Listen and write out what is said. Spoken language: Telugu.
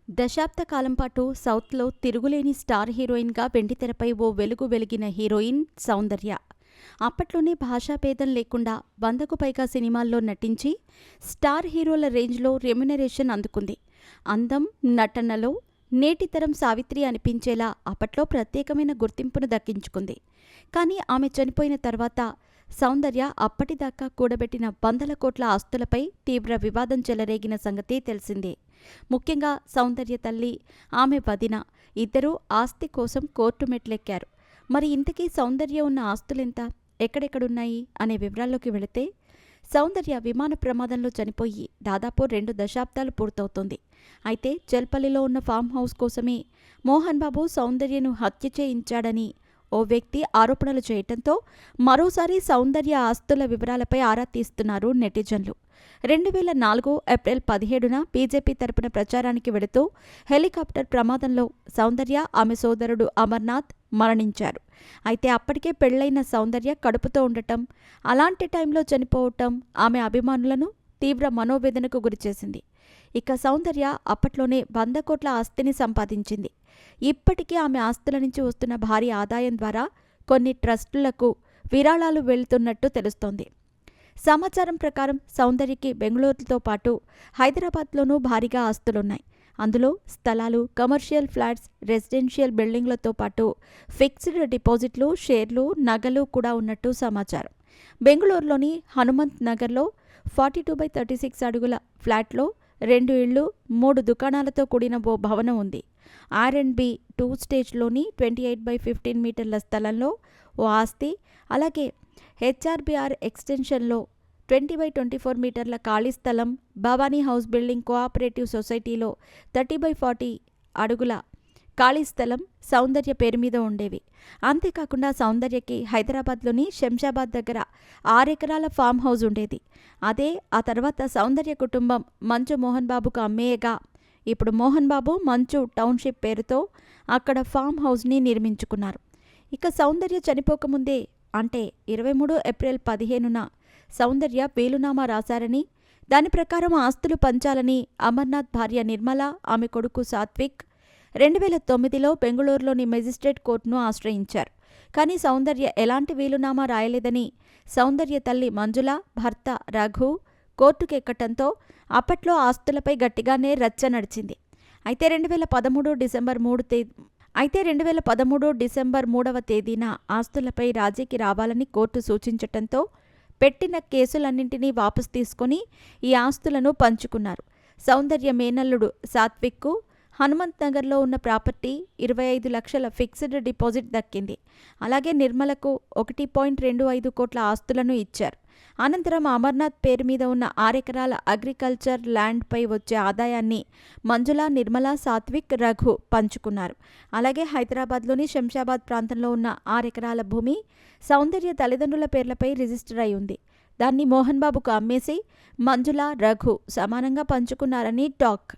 దశాబ్ద కాలం పాటు సౌత్లో తిరుగులేని స్టార్ హీరోయిన్గా వెండితెరపై ఓ వెలుగు వెలిగిన హీరోయిన్ సౌందర్య. అప్పట్లోనే భాషాభేదం లేకుండా 100కు పైగా సినిమాల్లో నటించి స్టార్ హీరోల రేంజ్లో రెమ్యునరేషన్ అందుకుంది. అందం, నటనలో నేటితరం సావిత్రి అనిపించేలా అప్పట్లో ప్రత్యేకమైన గుర్తింపును దక్కించుకుంది. కానీ ఆమె చనిపోయిన తర్వాత సౌందర్య అప్పటిదాకా కూడబెట్టిన వందల కోట్ల ఆస్తులపై తీవ్ర వివాదం చెలరేగిన సంగతి తెలిసిందే. ముఖ్యంగా సౌందర్య తల్లి, ఆమె వదిన ఇద్దరూ ఆస్తి కోసం కోర్టు మెట్లెక్కారు. మరి ఇంతకీ సౌందర్య ఉన్న ఆస్తులెంత, ఎక్కడెక్కడున్నాయి అనే వివరాల్లోకి వెళితే, సౌందర్య విమాన ప్రమాదంలో చనిపోయి దాదాపు 2 దశాబ్దాలు పూర్తవుతోంది. అయితే జల్పల్లిలో ఉన్న ఫామ్ హౌస్ కోసమే మోహన్ బాబు సౌందర్యను హత్య చేయించాడని ఓ వ్యక్తి ఆరోపణలు చేయటంతో మరోసారి సౌందర్య ఆస్తుల వివరాలపై ఆరా తీస్తున్నారు నెటిజన్లు. 2004 ఏప్రిల్ 17న బీజేపీ తరపున ప్రచారానికి వెళుతూ హెలికాప్టర్ ప్రమాదంలో సౌందర్య, ఆమె సోదరుడు అమర్నాథ్ మరణించారు. అయితే అప్పటికే పెళ్లైన సౌందర్య కడుపుతో ఉండటం, అలాంటి టైంలో చనిపోవటం ఆమె అభిమానులను తీవ్ర మనోవేదనకు గురిచేసింది. ఇక సౌందర్య అప్పట్లోనే 100 కోట్ల ఆస్తిని సంపాదించింది. ఇప్పటికీ ఆమె ఆస్తుల నుంచి వస్తున్న భారీ ఆదాయం ద్వారా కొన్ని ట్రస్టులకు విరాళాలు వెళ్తున్నట్టు తెలుస్తోంది. సమాచారం ప్రకారం సౌందర్యకి బెంగళూరుతో పాటు హైదరాబాద్లోనూ భారీగా ఆస్తులున్నాయి. అందులో స్థలాలు, కమర్షియల్ ఫ్లాట్స్, రెసిడెన్షియల్ బిల్డింగ్లతో పాటు ఫిక్స్డ్ డిపాజిట్లు, షేర్లు, నగలు కూడా ఉన్నట్టు సమాచారం. బెంగళూరులోని హనుమంత్ నగర్లో 42/36 అడుగుల ఫ్లాట్లో 2 ఇళ్లు, 3 దుకాణాలతో కూడిన ఓ భవనం ఉంది. R&B 2 స్టేజ్లోని 28/15 మీటర్ల స్థలంలో ఓ ఆస్తి, అలాగే HRBR ఎక్స్టెన్షన్లో 20/24 మీటర్ల ఖాళీ స్థలం, భవానీ హౌస్ బిల్డింగ్ కోఆపరేటివ్ సొసైటీలో 30/40 అడుగుల ఖాళీ స్థలం సౌందర్య పేరు మీద ఉండేవి. అంతేకాకుండా సౌందర్యకి హైదరాబాద్లోని శంషాబాద్ దగ్గర 6 ఎకరాల ఫామ్ హౌస్ ఉండేది. అదే ఆ తర్వాత సౌందర్య కుటుంబం మంచు మోహన్ బాబుకు అమ్మేయగా ఇప్పుడు మోహన్ బాబు మంచు టౌన్షిప్ పేరుతో అక్కడ ఫామ్ హౌస్ని నిర్మించుకున్నారు. ఇక సౌందర్య చనిపోకముందే అంటే 23 ఏప్రిల్ 15న సౌందర్య వీలునామా రాశారని, దాని ప్రకారం ఆస్తులు పంచాలని అమర్నాథ్ భార్య నిర్మల, ఆమె కొడుకు సాత్విక్ 2009లో బెంగళూరులోని మెజిస్ట్రేట్ కోర్టును ఆశ్రయించారు. కానీ సౌందర్య ఎలాంటి వీలునామా రాయలేదని సౌందర్య తల్లి మంజుల, భర్త రఘు కోర్టుకెక్కటంతో అప్పట్లో ఆస్తులపై గట్టిగానే రచ్చ నడిచింది. అయితే 2013 డిసెంబర్ 3వ తేదీన ఆస్తులపై రాజీకి రావాలని కోర్టు సూచించటంతో పెట్టిన కేసులన్నింటినీ వాపసు తీసుకొని ఈ ఆస్తులను పంచుకున్నారు. సౌందర్య మేనల్లుడు సాత్విక్కు హనుమంత్ నగర్లో ఉన్న ప్రాపర్టీ 25 లక్షల ఫిక్స్డ్ డిపాజిట్ దక్కింది. అలాగే నిర్మలకు 1.25 కోట్ల ఆస్తులను ఇచ్చారు. అనంతరం అమర్నాథ్ పేరు మీద ఉన్న 6 ఎకరాల అగ్రికల్చర్ ల్యాండ్పై వచ్చే ఆదాయాన్ని మంజుల, నిర్మల, సాత్విక్, రఘు పంచుకున్నారు. అలాగే హైదరాబాద్లోని శంషాబాద్ ప్రాంతంలో ఉన్న 6 ఎకరాల భూమి సౌందర్య తల్లిదండ్రుల పేర్లపై రిజిస్టర్ అయి ఉంది. దాన్ని మోహన్ బాబుకు అమ్మేసి మంజుల, రఘు సమానంగా పంచుకున్నారని టాక్.